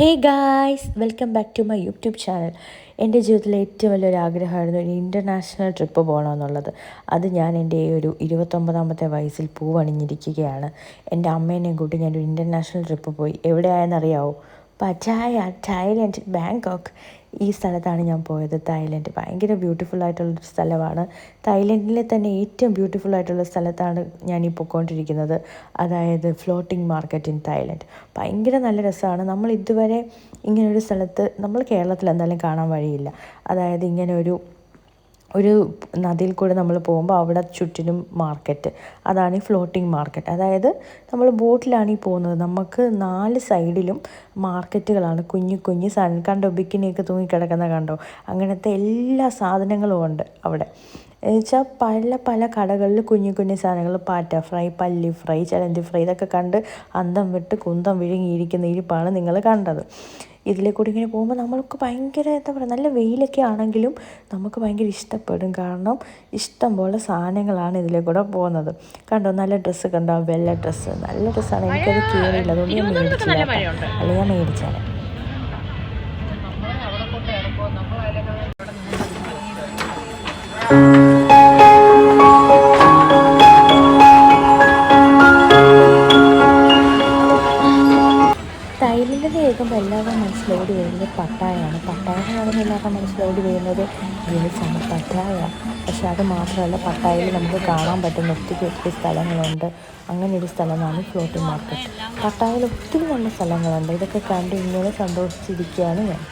Hey guys, welcome back to my YouTube channel. എൻ്റെ ജീവിതത്തിലെ ഏറ്റവും വലിയൊരു ആഗ്രഹമായിരുന്നു ഒരു ഇൻ്റർനാഷണൽ ട്രിപ്പ് പോകണമെന്നുള്ളത്. അത് ഞാൻ എൻ്റെ ഒരു 29ാമത്തെ വയസ്സിൽ പൂവണിഞ്ഞിരിക്കുകയാണ്. എൻ്റെ അമ്മേനെയും കൂട്ടി ഞാനൊരു ഇൻ്റർനാഷണൽ ട്രിപ്പ് പോയി. എവിടെയായെന്നറിയാവോ? പറ്റായ, തായ്ലൻഡ്, ബാങ്കോക്ക്. ഈ സ്ഥലത്താണ് ഞാൻ പോയത്. തായ്ലൻഡ് ഭയങ്കര ബ്യൂട്ടിഫുൾ ആയിട്ടുള്ളൊരു സ്ഥലമാണ്. തായ്ലൻഡിലെ തന്നെ ഏറ്റവും ബ്യൂട്ടിഫുൾ ആയിട്ടുള്ള സ്ഥലത്താണ് ഞാനീ പോയിക്കൊണ്ടിരിക്കുന്നത്. അതായത് ഫ്ലോട്ടിംഗ് മാർക്കറ്റ് ഇൻ തായ്ലൻഡ്. ഭയങ്കര നല്ല രസമാണ്. നമ്മൾ ഇതുവരെ ഇങ്ങനൊരു സ്ഥലത്ത് നമ്മൾ കേരളത്തിൽ എന്തായാലും കാണാൻ വഴിയില്ല. അതായത് ഇങ്ങനെ ഒരു നദിയിൽ കൂടെ നമ്മൾ പോകുമ്പോൾ അവിടെ ചുറ്റിനും മാർക്കറ്റ്. അതാണ് ഈ ഫ്ലോട്ടിംഗ് മാർക്കറ്റ്. അതായത് നമ്മൾ ബോട്ടിലാണ് ഈ പോകുന്നത്. നമുക്ക് 4 സൈഡിലും മാർക്കറ്റുകളാണ്. കുഞ്ഞു കുഞ്ഞു സാധനം കണ്ടോ, ബിക്കിനിയൊക്കെ തൂങ്ങിക്കിടക്കുന്ന കണ്ടോ, അങ്ങനത്തെ എല്ലാ സാധനങ്ങളും ഉണ്ട് അവിടെ. എന്നുവെച്ചാൽ പല പല കടകളിൽ കുഞ്ഞു കുഞ്ഞു സാധനങ്ങൾ, പാറ്റ ഫ്രൈ, പല്ലി ഫ്രൈ, ചിലന്തി ഫ്രൈ, ഇതൊക്കെ കണ്ട് അന്തം വിട്ട് കുന്തം വിഴുങ്ങിയിരിക്കുന്ന ഇരിപ്പാണ് നിങ്ങൾ കണ്ടത്. ഇതിലെ കൂടി ഇങ്ങനെ പോകുമ്പോൾ നമ്മൾക്ക് ഭയങ്കര എന്താ പറയുക, നല്ല വെയിലൊക്കെ ആണെങ്കിലും നമുക്ക് ഭയങ്കര ഇഷ്ടപ്പെടും. കാരണം ഇഷ്ടം പോലെ സാധനങ്ങളാണ് ഇതിലെ കൂടെ പോകുന്നത്. കണ്ടോ, നല്ല ഡ്രസ്സ് കണ്ടോ, വെള്ള ഡ്രസ്സ്, നല്ല ഡ്രസ്സാണ്. എനിക്കത് കീറിയില്ല, അതുകൊണ്ട് ഞാൻ മേടിച്ചില്ല. അല്ലെങ്കിൽ ഞാൻ മേടിച്ചാണ്. തായ്ലൻഡിൽ കേൾക്കുമ്പോൾ എല്ലാവരും മനസ്സിലോടി വരുന്നത് പട്ടായാണ്. പട്ടായ എന്ന് പറയുമ്പോൾ എല്ലാവരും മനസ്സിലോടി വരുന്നത് ജീൻസാണ്, പട്ടായ. പക്ഷെ അത് മാത്രമല്ല, പട്ടായയിൽ നമുക്ക് കാണാൻ പറ്റുന്ന ഒത്തിരി സ്ഥലങ്ങളുണ്ട്. അങ്ങനെ ഒരു സ്ഥലമാണ് ഫ്ലോട്ടിംഗ് മാർക്കറ്റ്. പട്ടായയിൽ ഒത്തിരി നല്ല സ്ഥലങ്ങളുണ്ട്. ഇതൊക്കെ കണ്ട് ഇങ്ങനെ സന്തോഷിച്ചിരിക്കുകയാണ് ഞാൻ.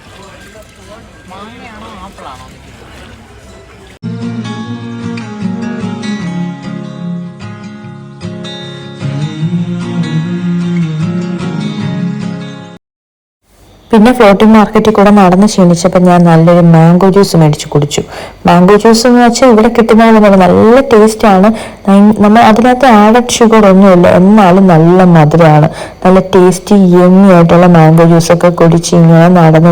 പിന്നെ ഫ്ലോട്ടിംഗ് മാർക്കറ്റിൽ കൂടെ നടന്ന് ക്ഷീണിച്ചപ്പോൾ ഞാൻ നല്ലൊരു മാംഗോ ജ്യൂസ് മേടിച്ച് കുടിച്ചു. മാംഗോ ജ്യൂസ് എന്ന് വെച്ചാൽ ഇവിടെ കിട്ടുന്നതെന്ന് നല്ല ടേസ്റ്റാണ്. നമ്മൾ അതിനകത്ത് ആഡഡ് ഷുഗർ ഒന്നുമില്ല, എന്നാലും നല്ല മധുരമാണ്. നല്ല ടേസ്റ്റി യമ്മി ആയിട്ടുള്ള മാംഗോ ജ്യൂസൊക്കെ കുടിച്ച് ഇങ്ങനെ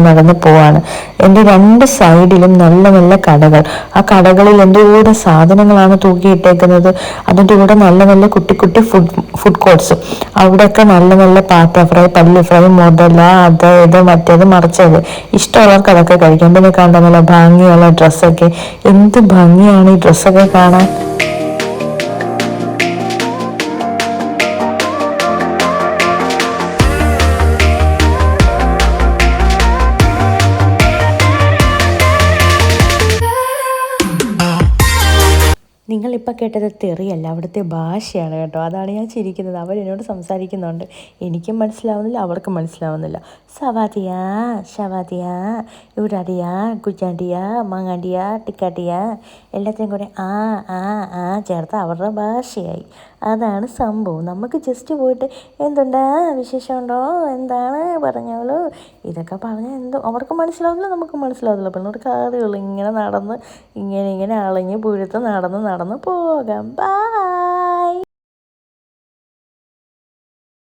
നടന്ന് പോവാണ്. എൻ്റെ 2 സൈഡിലും നല്ല നല്ല കടകൾ. ആ കടകളിൽ എൻ്റെ കൂടെ സാധനങ്ങളാണ് തൂക്കിയിട്ടേക്കുന്നത്. അതിൻ്റെ കൂടെ നല്ല നല്ല കുട്ടി കുട്ടി ഫുഡ് കോർട്സ്. അവിടെയൊക്കെ നല്ല നല്ല പാറ്റ ഫ്രൈ, പല്ലി ഫ്രൈ, മുതല, അത് ഇത് മറ്റേത് മറിച്ചത്, ഇഷ്ടമുള്ളവർക്ക് അതൊക്കെ കഴിക്കാം. പിന്നെ കണ്ട നല്ല ഭംഗിയുള്ള ഡ്രസ്സൊക്കെ. എന്ത് ഭംഗിയാണ് ഈ ഡ്രസ്സൊക്കെ കാണാൻ. നിങ്ങളിപ്പോൾ കേട്ടത് തെറിയല്ല, അവിടുത്തെ ഭാഷയാണ് കേട്ടോ. അതാണ് ഞാൻ ചിരിക്കുന്നത്. അവരെന്നോട് സംസാരിക്കുന്നുണ്ട്, എനിക്കും മനസ്സിലാവുന്നില്ല, അവർക്കും മനസ്സിലാവുന്നില്ല. സവാദിയാ, ഷവാദിയാ, യുരാടിയാ, ഗുജാണ്ടിയാ, മങ്ങാണ്ടിയാ, ടിക്കാട്ടിയാ, എല്ലാത്തിനും കൂടെ ആ ആ ആ ചേർത്ത് അവരുടെ ഭാഷയായി. അതാണ് സംഭവം. നമുക്ക് ജസ്റ്റ് പോയിട്ട് എന്തുണ്ടാ, വിശേഷമുണ്ടോ, എന്താണ്, പറഞ്ഞോളൂ, ഇതൊക്കെ പറഞ്ഞാൽ എന്തോ അവർക്ക് മനസ്സിലാവുന്നില്ല, നമുക്ക് മനസ്സിലാവുന്നില്ല. പിന്നോട് കാടുകൾ ഇങ്ങനെ നടന്ന് ഇങ്ങനെ അളഞ്ഞ് പുഴുത്ത് നടന്ന് പോകാം. ബൈ.